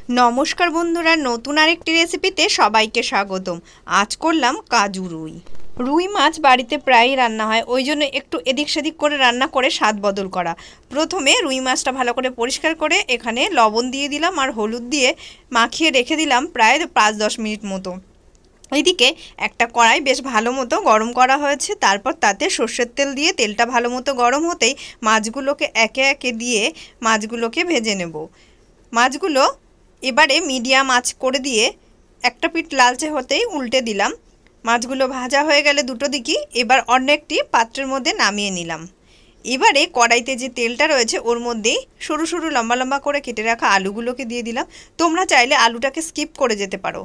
নমস্কার বন্ধুরা, নতুন আরেকটি রেসিপিতে সবাইকে স্বাগতম। আজ করলাম কাজু রুই। রুই মাছ বাড়িতে প্রায়ই রান্না হয়, ওই জন্য একটু এদিক সেদিক করে রান্না করে স্বাদ বদল করা। প্রথমে রুই মাছটা ভালো করে পরিষ্কার করে এখানে লবণ দিয়ে দিলাম আর হলুদ দিয়ে মাখিয়ে রেখে দিলাম প্রায় 5-10 মিনিট মতো। এদিকে একটা কড়াই বেশ ভালো মতো গরম করা হয়েছে, তারপর তাতে সর্ষের তেল দিয়ে তেলটা ভালো মতো গরম হতেই মাছগুলোকে একে একে দিয়ে মাছগুলোকে ভেজে নেব। মাছগুলো এবারে মিডিয়াম আঁচ করে দিয়ে একটা পিঠ লালচে হতেই উল্টে দিলাম। মাছগুলো ভাজা হয়ে গেলে দুটো দিকই এবার অন্য একটি পাত্রের মধ্যে নামিয়ে নিলাম। এবারে কড়াইতে যে তেলটা রয়েছে ওর মধ্যেই সরু সরু লম্বা লম্বা করে কেটে রাখা আলুগুলোকে দিয়ে দিলাম। তোমরা চাইলে আলুটাকে স্কিপ করে যেতে পারো।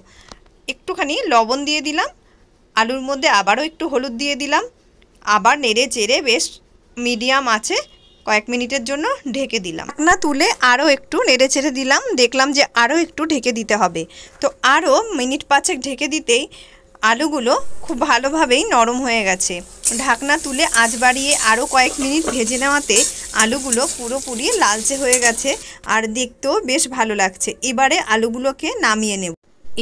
একটুখানি লবণ দিয়ে দিলাম, আলুর মধ্যে আবারও একটু হলুদ দিয়ে দিলাম, আবার নেড়ে চেড়ে বেশ মিডিয়াম আঁচে কয়েক মিনিটের জন্য ঢেকে দিলাম। ঢাকনা তুলে আরও একটু নেড়ে চেড়ে দিলাম, দেখলাম যে আরও একটু ঢেকে দিতে হবে। তো আরও মিনিট 5 ঢেকে দিতেই আলুগুলো খুব ভালোভাবেই নরম হয়ে গেছে। ঢাকনা তুলে আঁচ বাড়িয়ে আরও কয়েক মিনিট ভেজে নেওয়াতে আলুগুলো পুরোপুরি লালচে হয়ে গেছে আর দেখতেও বেশ ভালো লাগছে। এবারে আলুগুলোকে নামিয়ে নেব।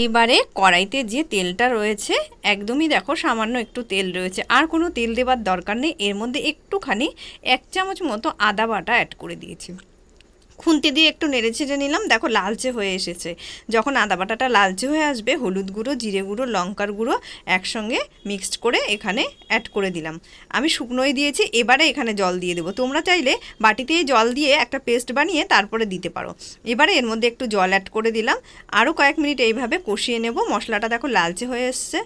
এবারে কড়াইতে যে তেলটা রয়েছে একদমই দেখো সামান্য একটু তেল রয়েছে, আর কোনো তেল দেওয়ার দরকার নেই। এর মধ্যে একটুখানি 1 চামচ মতো আদা বাটা অ্যাড করে দিয়েছি। খুন্তি দিয়ে একটু নেড়ে ছেড়ে নিলাম, দেখো লালচে হয়ে এসেছে। যখন আদা বাটাটা লালচে হয়ে আসবে হলুদ গুঁড়ো, জিরে গুঁড়ো, লঙ্কার গুঁড়ো একসঙ্গে মিক্সড করে এখানে অ্যাড করে দিলাম। আমি শুকনোই দিয়েছি, এবারে এখানে জল দিয়ে দেবো। তোমরা চাইলে বাটিতেই জল দিয়ে একটা পেস্ট বানিয়ে তারপরে দিতে পারো। এবারে এর মধ্যে একটু জল অ্যাড করে দিলাম, আরও কয়েক মিনিট এইভাবে কষিয়ে নেব। মশলাটা দেখো লালচে হয়ে এসছে।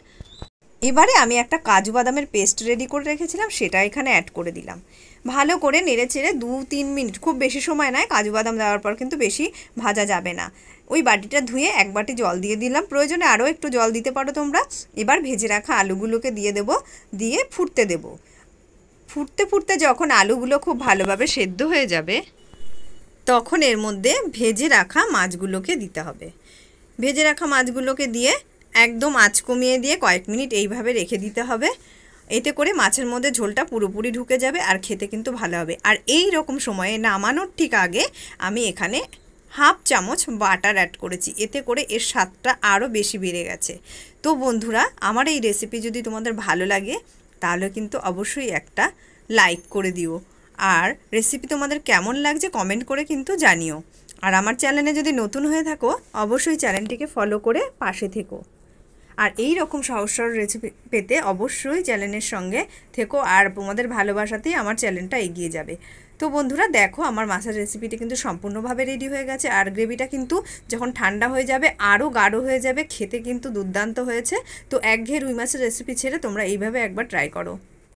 এবারে আমি একটা কাজু বাদামের পেস্ট রেডি করে রেখেছিলাম, সেটা এখানে অ্যাড করে দিলাম। ভালো করে নেড়ে চেড়ে 2-3 মিনিট, খুব বেশি সময় নয়, কাজু বাদাম দেওয়ার পর কিন্তু বেশি ভাজা যাবে না। ওই বাটিটা ধুয়ে 1 বাটি জল দিয়ে দিলাম, প্রয়োজনে আরও একটু জল দিতে পারো তোমরা। এবার ভেজে রাখা আলুগুলোকে দিয়ে দেব, দিয়ে ফুটতে দেব। ফুটতে ফুটতে যখন আলুগুলো খুব ভালোভাবে সেদ্ধ হয়ে যাবে তখন এর মধ্যে ভেজে রাখা মাছগুলোকে দিতে হবে। ভেজে রাখা মাছগুলোকে দিয়ে একদম আঁচ কমিয়ে দিয়ে কয়েক মিনিট এইভাবে রেখে দিতে হবে। এতে করে মাছের মধ্যে ঝোলটা পুরোপুরি ঢুকে যাবে আর খেতে কিন্তু ভালো হবে। আর এই রকম সময়ে নামানোর ঠিক আগে আমি এখানে 1/2 চামচ বাটার অ্যাড করেছি, এতে করে এর স্বাদটা আরও বেশি বেড়ে গেছে। তো বন্ধুরা, আমার এই রেসিপি যদি তোমাদের ভালো লাগে তাহলে কিন্তু অবশ্যই একটা লাইক করে দিও, আর রেসিপি তোমাদের কেমন লাগছে কমেন্ট করে কিন্তু জানিও। আর আমার চ্যানেলে যদি নতুন হয়ে থাকো অবশ্যই চ্যানেলটিকে ফলো করে পাশে থেকো। আর এই রকম সহজ সরল রেসিপি পেতে অবশ্যই চ্যানেলের সঙ্গে থেকো, আর তোমাদের ভালোবাসাতেই আমার চ্যানেলটা এগিয়ে যাবে। তো বন্ধুরা দেখো, আমার মাছের রেসিপিটা কিন্তু সম্পূর্ণভাবে রেডি হয়ে গেছে। আর গ্রেভিটা কিন্তু যখন ঠান্ডা হয়ে যাবে আরও গাঢ় হয়ে যাবে, খেতে কিন্তু দুর্দান্ত হয়েছে। তো একঘেয়ে রুই মাছের রেসিপি ছেড়ে তোমরা এইভাবে একবার ট্রাই করো।